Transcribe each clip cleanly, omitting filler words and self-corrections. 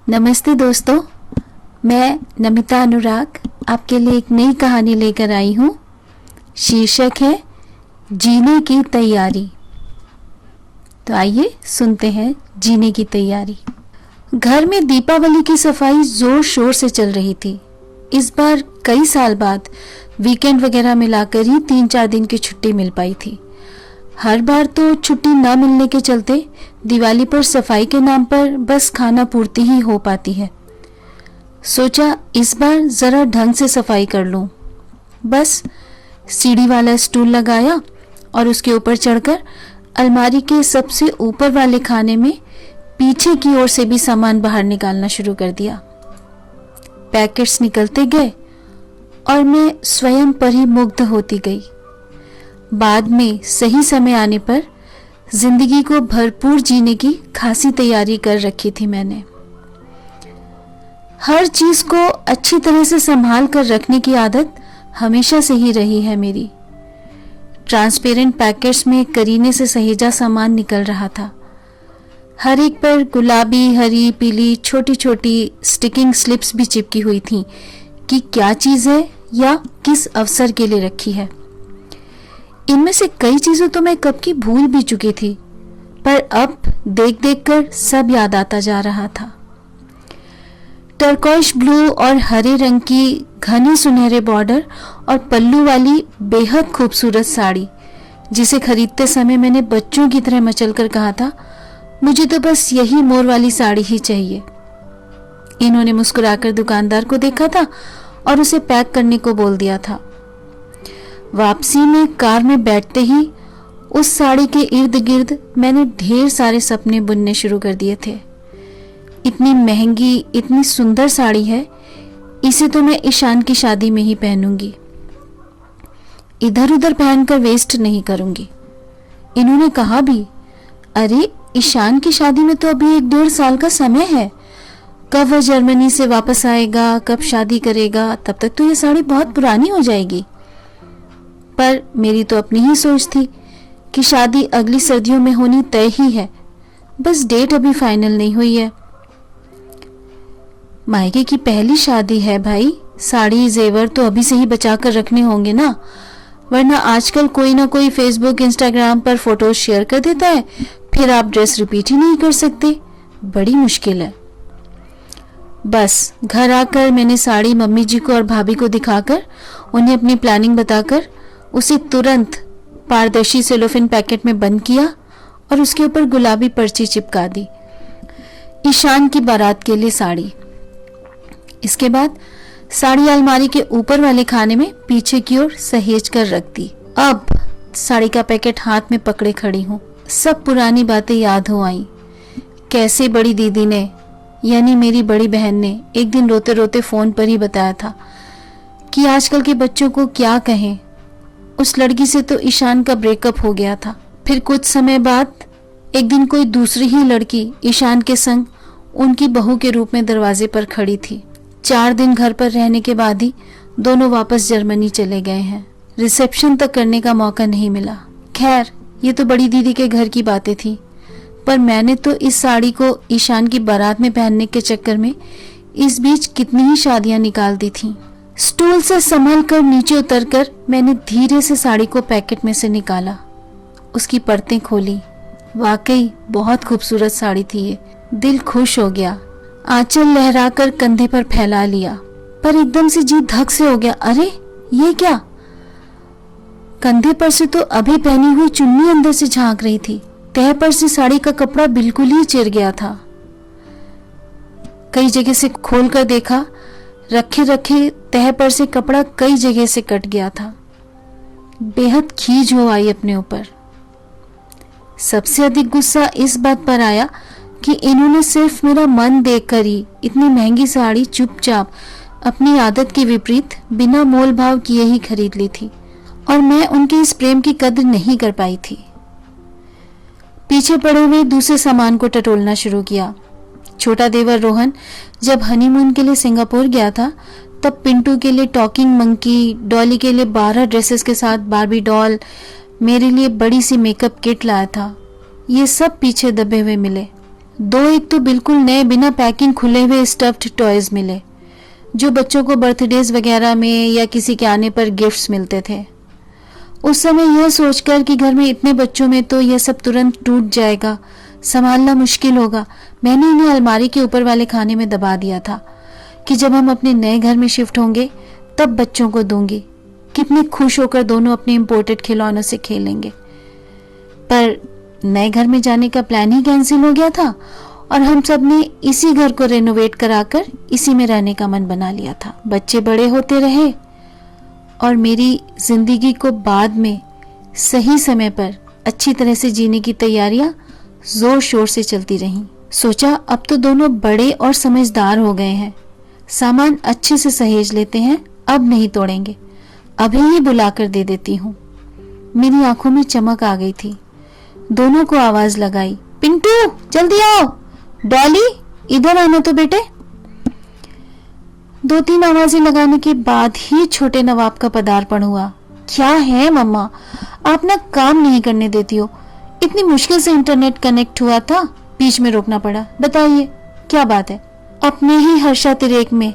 नमस्ते दोस्तों, मैं नमिता अनुराग आपके लिए एक नई कहानी लेकर आई हूँ। शीर्षक है जीने की तैयारी। तो आइए सुनते हैं जीने की तैयारी। घर में दीपावली की सफाई जोर शोर से चल रही थी। इस बार कई साल बाद वीकेंड वगैरह मिलाकर ही 3-4 दिन की छुट्टी मिल पाई थी। हर बार तो छुट्टी न मिलने के चलते दिवाली पर सफाई के नाम पर बस खाना पूर्ति ही हो पाती है। सोचा इस बार जरा ढंग से सफाई कर लूं। बस सीढ़ी वाला स्टूल लगाया और उसके ऊपर चढ़कर अलमारी के सबसे ऊपर वाले खाने में पीछे की ओर से भी सामान बाहर निकालना शुरू कर दिया। पैकेट्स निकलते गए और मैं स्वयं पर ही मुग्ध होती गई। बाद में सही समय आने पर जिंदगी को भरपूर जीने की खासी तैयारी कर रखी थी मैंने। हर चीज को अच्छी तरह से संभाल कर रखने की आदत हमेशा से ही रही है मेरी। ट्रांसपेरेंट पैकेट्स में करीने से सहेजा सामान निकल रहा था। हर एक पर गुलाबी, हरी, पीली छोटी छोटी स्टिकिंग स्लिप्स भी चिपकी हुई थीं कि क्या चीज है या किस अवसर के लिए रखी है। इनमें से कई चीजें तो मैं कब की भूल भी चुकी थी, पर अब देख देख कर सब याद आता जा रहा था। टर्कोइश ब्लू और हरे रंग की घने सुनहरे बॉर्डर और पल्लू वाली बेहद खूबसूरत साड़ी, जिसे खरीदते समय मैंने बच्चों की तरह मचलकर कहा था, मुझे तो बस यही मोर वाली साड़ी ही चाहिए। इन्होंने मुस्कुराकर दुकानदार को देखा था और उसे पैक करने को बोल दिया था। वापसी में कार में बैठते ही उस साड़ी के इर्द गिर्द मैंने ढेर सारे सपने बुनने शुरू कर दिए थे। इतनी महंगी, इतनी सुंदर साड़ी है, इसे तो मैं ईशान की शादी में ही पहनूंगी, इधर उधर पहनकर वेस्ट नहीं करूंगी। इन्होंने कहा भी, अरे ईशान की शादी में तो अभी 1-1.5 साल का समय है, कब वह जर्मनी से वापस आएगा, कब शादी करेगा, तब तक तो ये साड़ी बहुत पुरानी हो जाएगी। पर मेरी तो अपनी ही सोच थी कि शादी अगली सर्दियों में होनी तय ही है, बस डेट अभी फाइनल नहीं हुई है। मायके की पहली शादी है भाई, साड़ी जेवर तो अभी से ही बचा कर रखने होंगे ना, वरना आजकल कोई ना कोई फेसबुक, इंस्टाग्राम पर फोटोज शेयर कर देता है, फिर आप ड्रेस रिपीट ही नहीं कर सकते, बड़ी मुश्किल है। बस घर आकर मैंने साड़ी मम्मी जी को और भाभी को दिखाकर उन्हें अपनी प्लानिंग बताकर उसे तुरंत पारदर्शी सेलोफेन पैकेट में बंद किया और उसके ऊपर गुलाबी पर्ची चिपका दी, ईशान की बारात के लिए साड़ी। इसके बाद साड़ी अलमारी के ऊपर वाले खाने में पीछे की ओर सहेज कर रख दी। अब साड़ी का पैकेट हाथ में पकड़े खड़ी हूँ। सब पुरानी बातें याद हो आई। कैसे बड़ी दीदी ने, यानी मेरी बड़ी बहन ने, एक दिन रोते रोते फोन पर ही बताया था कि आजकल के बच्चों को क्या कहें, उस लड़की से तो ईशान का ब्रेकअप हो गया था। फिर कुछ समय बाद एक दिन कोई दूसरी ही लड़की ईशान के संग उनकी बहू के रूप में दरवाजे पर खड़ी थी। 4 दिन घर पर रहने के बाद ही दोनों वापस जर्मनी चले गए हैं। रिसेप्शन तक करने का मौका नहीं मिला। खैर, ये तो बड़ी दीदी के घर की बातें थी, पर मैंने तो इस साड़ी को ईशान की बारात में पहनने के चक्कर में इस बीच कितनी ही शादियां निकाल दी थीं। स्टूल से संभल कर नीचे उतरकर मैंने धीरे से साड़ी को पैकेट में से निकाला, उसकी परतें खोली। वाकई बहुत खूबसूरत साड़ी थी ये। दिल खुश हो गया। आंचल लहराकर कंधे पर फैला लिया, पर एकदम से जी धक से हो गया। अरे ये क्या? कंधे पर से तो अभी पहनी हुई चुन्नी अंदर से झांक रही थी। तह पर से साड़ी का कपड़ा बिल्कुल ही चिर गया था। कई जगह से खोलकर देखा, रखे रखे तह पर से कपड़ा कई जगह से कट गया था। बेहद खीज हो आई अपने ऊपर। सबसे अधिक गुस्सा इस बात पर आया कि इन्होंने सिर्फ मेरा मन देखकर ही इतनी महंगी साड़ी चुपचाप अपनी आदत के विपरीत बिना मोल भाव किए ही खरीद ली थी, और मैं उनके इस प्रेम की कद्र नहीं कर पाई थी। पीछे पड़े हुए दूसरे सामान को टटोलना शुरू किया। छोटा देवर रोहन जब हनीमून के लिए सिंगापुर गया था, तब पिंटू के लिए टॉकिंग मंकी, डॉली के लिए 12 ड्रेसेस के साथ बारबी डॉल, मेरे लिए बड़ी सी मेकअप किट लाया था। ये सब पीछे दबे हुए मिले। दो एक तो बिल्कुल नए बिना पैकिंग खुले हुए स्टफ्ड टॉयज मिले, जो बच्चों को बर्थडेज वगैरह में या किसी के आने पर गिफ्ट्स मिलते थे। उस समय यह सोचकर कि घर में इतने बच्चों में तो यह सब तुरंत टूट जाएगा, संभालना मुश्किल होगा, मैंने इन्हें अलमारी के ऊपर वाले खाने में दबा दिया था कि जब हम अपने नए घर में शिफ्ट होंगे तब बच्चों को दूंगी। कितने खुश होकर दोनों अपने इंपोर्टेड खिलौनों से खेलेंगे। पर नए घर में जाने का प्लान ही कैंसिल हो गया था और हम सब ने इसी घर को रेनोवेट कराकर इसी में रहने का मन बना लिया था। बच्चे बड़े होते रहे और मेरी जिंदगी को बाद में सही समय पर अच्छी तरह से जीने की तैयारियां जोर शोर से चलती रहीं। सोचा अब तो दोनों बड़े और समझदार हो गए हैं, सामान अच्छे से सहेज लेते हैं, अब नहीं तोड़ेंगे, अभी ही बुलाकर दे देती हूँ। मेरी आंखों में चमक आ गई थी। दोनों को आवाज लगाई, पिंटू जल्दी आओ, डॉली इधर आना तो बेटे। 2-3 आवाजें लगाने के बाद ही छोटे नवाब का पदार्पण हुआ। क्या है मम्मा, आप ना काम नहीं करने देती हो, इतनी मुश्किल से इंटरनेट कनेक्ट हुआ था, बीच में रोकना पड़ा, बताइए क्या बात है। अपने ही हर्षातिरेक में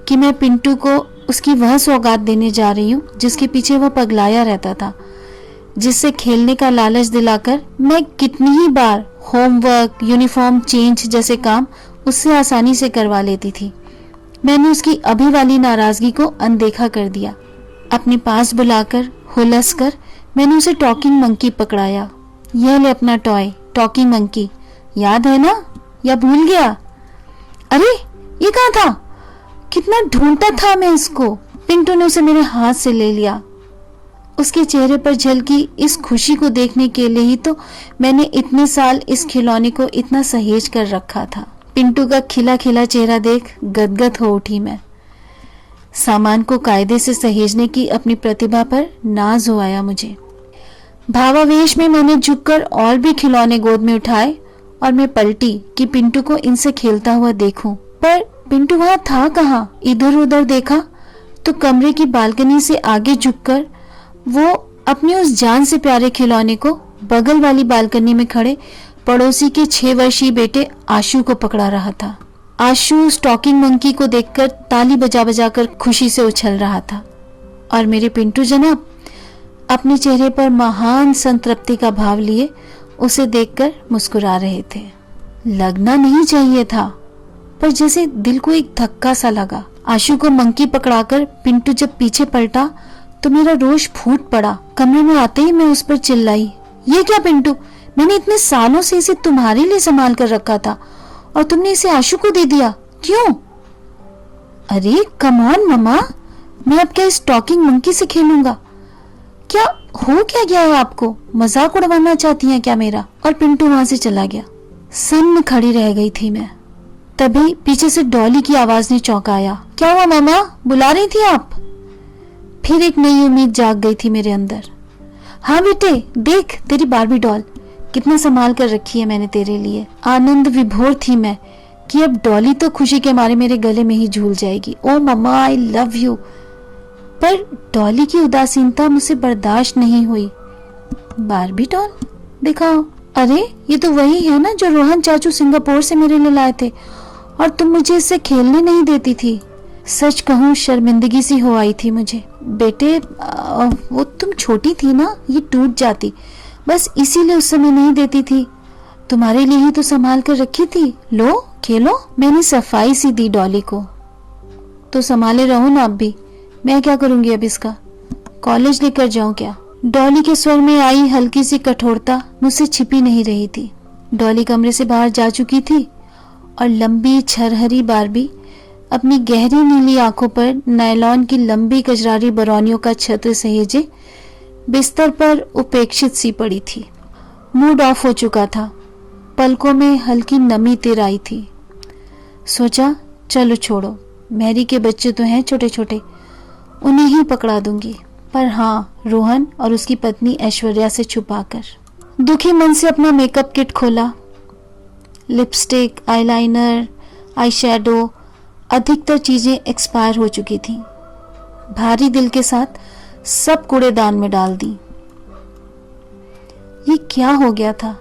कि मैं पिंटू को उसकी वह सौगात देने जा रही हूँ जिसके पीछे वह पगलाया रहता था, जिससे खेलने का लालच दिलाकर मैं कितनी ही बार होमवर्क, यूनिफॉर्म चेंज जैसे काम उससे आसानी से करवा लेती थी। मैंने उसकी अभी वाली नाराजगी को अनदेखा कर दिया। अपने पास बुलाकर हुलस कर मैंने उसे टॉकिंग मंकी पकड़ाया। यह ले अपना टॉय टॉकिंग मंकी, याद है ना या भूल गया? अरे ये कहाँ था? कितना ढूंढता था मैं इसको। पिंटू ने उसे मेरे हाथ से ले लिया। उसके चेहरे पर झलकी इस खुशी को देखने के लिए ही तो मैंने इतने साल इस खिलौने को इतना सहेज कर रखा था। पिंटू का खिला खिला चेहरा देख गदगद हो उठी मैं। सामान को कायदे से सहेजने की अपनी प्रतिभा पर नाज हो आया मुझे। भावावेश में मैंने झुककर और भी खिलौने गोद में उठाए और मैं पलटी कि पिंटू को इनसे खेलता हुआ देखूं, पर पिंटू वहां था कहाँ। इधर उधर देखा तो कमरे की बालकनी से आगे झुककर वो अपने उस जान से प्यारे खिलौने को बगल वाली बालकनी में खड़े पड़ोसी के 6 वर्षीय बेटे आशु को पकड़ा रहा था। आशु स्टॉकिंग मंकी को देखकर ताली बजा बजा कर खुशी से उछल रहा था और मेरे पिंटू जनाब अपने चेहरे पर महान संतृप्ति का भाव लिए उसे देखकर मुस्कुरा रहे थे। लगना नहीं चाहिए था, पर जैसे दिल को एक धक्का सा लगा। आशु को मंकी पकड़ाकर पिंटू जब पीछे पलटा तो मेरा रोष फूट पड़ा। कमरे में आते ही मैं उस पर चिल्लाई, ये क्या पिंटू, मैंने इतने सालों से इसे तुम्हारे लिए संभाल कर रखा था और तुमने इसे आशु को दे दिया, क्यों? अरे कम ऑन मम्मा, मैं अब क्या इस टॉकिंग मंकी से खेलूंगा? क्या हो क्या गया है आपको? मजाक उड़वाना चाहती हैं क्या मेरा? और पिंटू वहां से चला गया। सन्न खड़ी रह गई थी मैं। तभी पीछे से डॉली की आवाज ने चौंकाया। क्या हुआ मामा, बुला रही थी आप? फिर एक नई उम्मीद जाग गई थी मेरे अंदर। हाँ बेटे, देख तेरी बारबी डॉल कितना संभाल कर रखी है मैंने तेरे लिए। आनंद विभोर थी मैं कि अब डॉली तो खुशी के मारे मेरे गले में ही झूल जाएगी। ओ मम्मा आई लव यू। पर डॉली की उदासीनता मुझसे बर्दाश्त नहीं हुई। बारबी डॉल दिखाओ। अरे ये तो वही है ना जो रोहन चाचू सिंगापुर से मेरे लिए लाए थे और तुम मुझे इससे खेलने नहीं देती थी। सच कहूँ शर्मिंदगी सी हो आई थी मुझे। बेटे वो तुम छोटी थी ना, ये टूट जाती, बस इसीलिए उस समय नहीं देती थी। तुम्हारे लिए ही तो संभाल कर रखी थी, लो खेलो। मैंने सफाई सी दी डॉली को। तो संभाले रहो ना अब भी। मैं क्या करूंगी अब इसका? कॉलेज लेकर जाऊं क्या? डॉली के स्वर में आई हल्की सी कठोरता मुझसे छिपी नहीं रही थी। डॉली कमरे से बाहर जा चुकी थी और लंबी छरहरी बारबी अपनी गहरी नीली आंखों पर नायलॉन की लंबी कजरारी बरौनियों का छत्र सहेजे बिस्तर पर उपेक्षित सी पड़ी थी। मूड ऑफ हो चुका था, पलकों में हल्की नमी तिर आई थी। सोचा चलो छोड़ो, मैरी के बच्चे तो हैं छोटे छोटे, उन्हें ही पकड़ा दूंगी। पर हाँ, रोहन और उसकी पत्नी ऐश्वर्या से छुपाकर। दुखी मन से अपना मेकअप किट खोला। लिपस्टिक, आईलाइनर, आई शैडो, अधिकतर चीजें एक्सपायर हो चुकी थीं। भारी दिल के साथ सब कूड़ेदान में डाल दी। ये क्या हो गया था?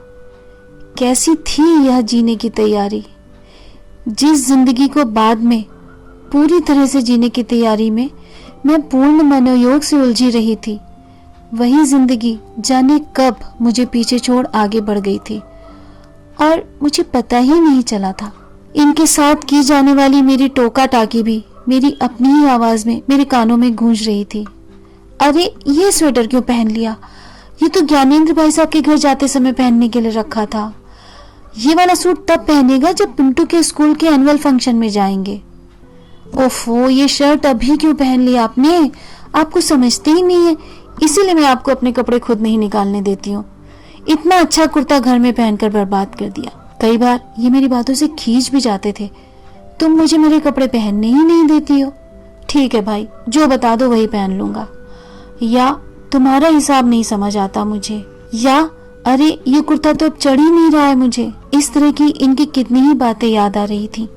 कैसी थी यह जीने की तैयारी। जिस जिंदगी को बाद में पूरी तरह से जीने की तैयारी में मैं पूर्ण मनोयोग से उलझी रही थी, वही जिंदगी जाने कब मुझे पीछे छोड़ आगे बढ़ गई थी और मुझे पता ही नहीं चला था। इनके साथ की जाने वाली मेरी टोका टाकी भी मेरी अपनी ही आवाज में मेरे कानों में गूंज रही थी। अरे ये स्वेटर क्यों पहन लिया? ये तो ज्ञानेंद्र भाई साहब के घर जाते समय पहनने के लिए रखा था। ये वाला सूट तब पहनेगा जब पिंटू के स्कूल के एनुअल फंक्शन में जाएंगे। ओफो, ये शर्ट अभी क्यों पहन लिया आपने? आपको समझते ही नहीं है, इसीलिए मैं आपको अपने कपड़े खुद नहीं निकालने देती हूँ। इतना अच्छा कुर्ता घर में पहनकर बर्बाद कर दिया। कई बार ये मेरी बातों से खींच भी जाते थे। तुम मुझे मेरे कपड़े पहनने ही नहीं देती हो। ठीक है भाई, जो बता दो वही पहन लूंगा। या तुम्हारा हिसाब नहीं समझ आता मुझे, या अरे ये कुर्ता तो अब चढ़ ही नहीं रहा है मुझे। इस तरह की इनकी कितनी ही बातें याद आ रही थी।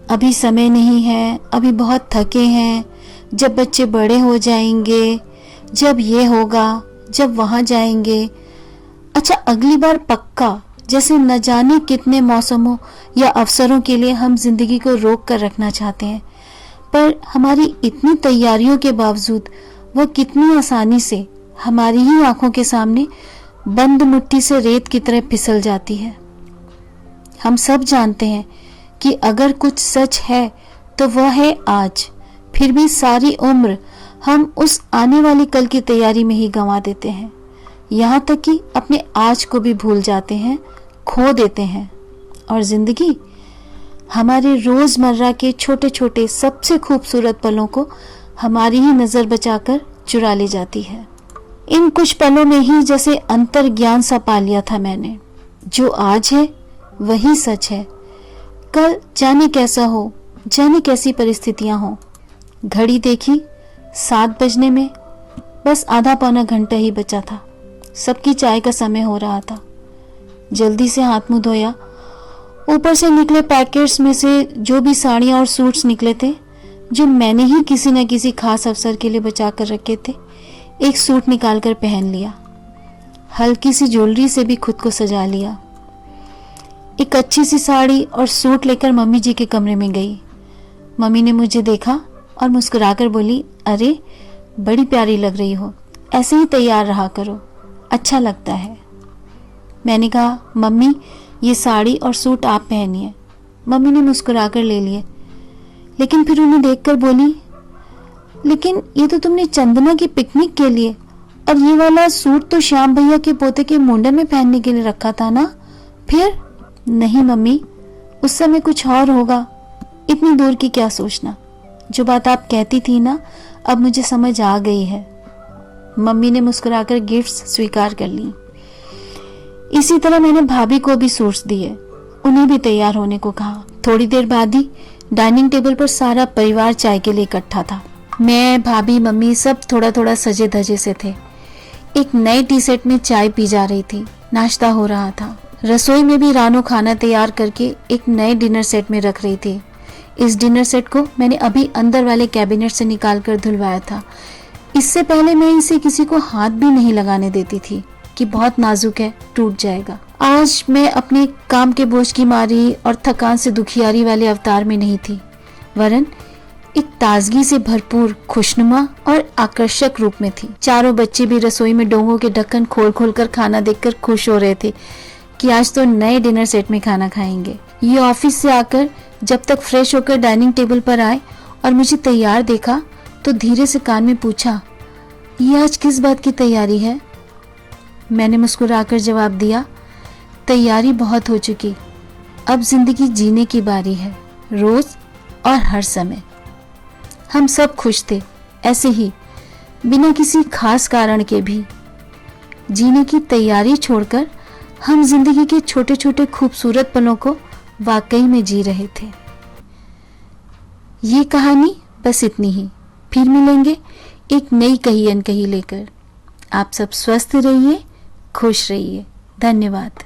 अभी समय नहीं है, अभी बहुत थके हैं, जब बच्चे बड़े हो जाएंगे, जब ये होगा, जब वहां जाएंगे। अच्छा, अगली बार पक्का, जैसे न जाने कितने मौसमों या अवसरों के लिए हम जिंदगी को रोक कर रखना चाहते हैं, पर हमारी इतनी तैयारियों के बावजूद वह कितनी आसानी से हमारी ही आंखों के सामने बंद मुट्ठी से रेत की तरह फिसल जाती है। हम सब जानते हैं कि अगर कुछ सच है तो वह है आज, फिर भी सारी उम्र हम उस आने वाली कल की तैयारी में ही गंवा देते हैं। यहाँ तक कि अपने आज को भी भूल जाते हैं, खो देते हैं। और जिंदगी हमारे रोजमर्रा के छोटे छोटे सबसे खूबसूरत पलों को हमारी ही नजर बचाकर चुरा ले जाती है। इन कुछ पलों में ही जैसे अंतर ज्ञान सा पा लिया था मैंने। जो आज है वही सच है, कल जाने कैसा हो, जाने कैसी परिस्थितियां हो। घड़ी देखी 7 बजने में, बस आधा पौना घंटा ही बचा था। सबकी चाय का समय हो रहा था। जल्दी से हाथ मुंह धोया। ऊपर से निकले पैकेट्स में से जो भी साड़ियां और सूट्स निकले थे, जो मैंने ही किसी न किसी खास अवसर के लिए बचा कर रखे थे, एक सूट निकालकर पहन लिया। हल्की सी ज्वेलरी से भी खुद को सजा लिया। एक अच्छी सी साड़ी और सूट लेकर मम्मी जी के कमरे में गई। मम्मी ने मुझे देखा और मुस्कुराकर बोली, अरे बड़ी प्यारी लग रही हो, ऐसे ही तैयार रहा करो, अच्छा लगता है। मैंने कहा, मम्मी ये साड़ी और सूट आप पहनिए। मम्मी ने मुस्कुराकर ले लिए, लेकिन फिर उन्हें देखकर बोली, लेकिन ये तो तुमने चंदना की पिकनिक के लिए, और ये वाला सूट तो श्याम भैया के पोते के मुंडन में पहनने के लिए रखा था ना। फिर नहीं मम्मी, उस समय कुछ और होगा, इतनी दूर की क्या सोचना। जो बात आप कहती थी ना, अब मुझे समझ आ गई है। मम्मी ने मुस्कुराकर गिफ्ट्स स्वीकार कर ली। इसी तरह मैंने भाभी को भी सूट्स दिए, उन्हें भी तैयार होने को कहा। थोड़ी देर बाद ही डाइनिंग टेबल पर सारा परिवार चाय के लिए इकट्ठा था। मैं, भाभी, मम्मी सब थोड़ा थोड़ा सजे धजे से थे। एक नए टी सेट में चाय पी जा रही थी, नाश्ता हो रहा था। रसोई में भी रानू खाना तैयार करके एक नए डिनर सेट में रख रही थी। इस डिनर सेट को मैंने अभी अंदर वाले कैबिनेट से निकाल कर धुलवाया था। इससे पहले मैं इसे किसी को हाथ भी नहीं लगाने देती थी कि बहुत नाजुक है, टूट जाएगा। आज मैं अपने काम के बोझ की मारी और थकान से दुखियारी वाले अवतार में नहीं थी, वरन एक ताजगी से भरपूर, खुशनुमा और आकर्षक रूप में थी। चारों बच्चे भी रसोई में डोंगों के ढक्कन खोल खोल कर खाना देखकर खुश हो रहे थे कि आज तो नए डिनर सेट में खाना खाएंगे। ये ऑफिस से आकर जब तक फ्रेश होकर डाइनिंग टेबल पर आए और मुझे तैयार देखा तो धीरे से कान में पूछा, ये आज किस बात की तैयारी है? मैंने मुस्कुराकर जवाब दिया, तैयारी बहुत हो चुकी, अब जिंदगी जीने की बारी है, रोज और हर समय। हम सब खुश थे, ऐसे ही बिना किसी खास कारण के भी। जीने की तैयारी छोड़कर हम जिंदगी के छोटे छोटे खूबसूरत पलों को वाकई में जी रहे थे। ये कहानी बस इतनी ही। फिर मिलेंगे एक नई कही अनकही लेकर। आप सब स्वस्थ रहिए, खुश रहिए। धन्यवाद।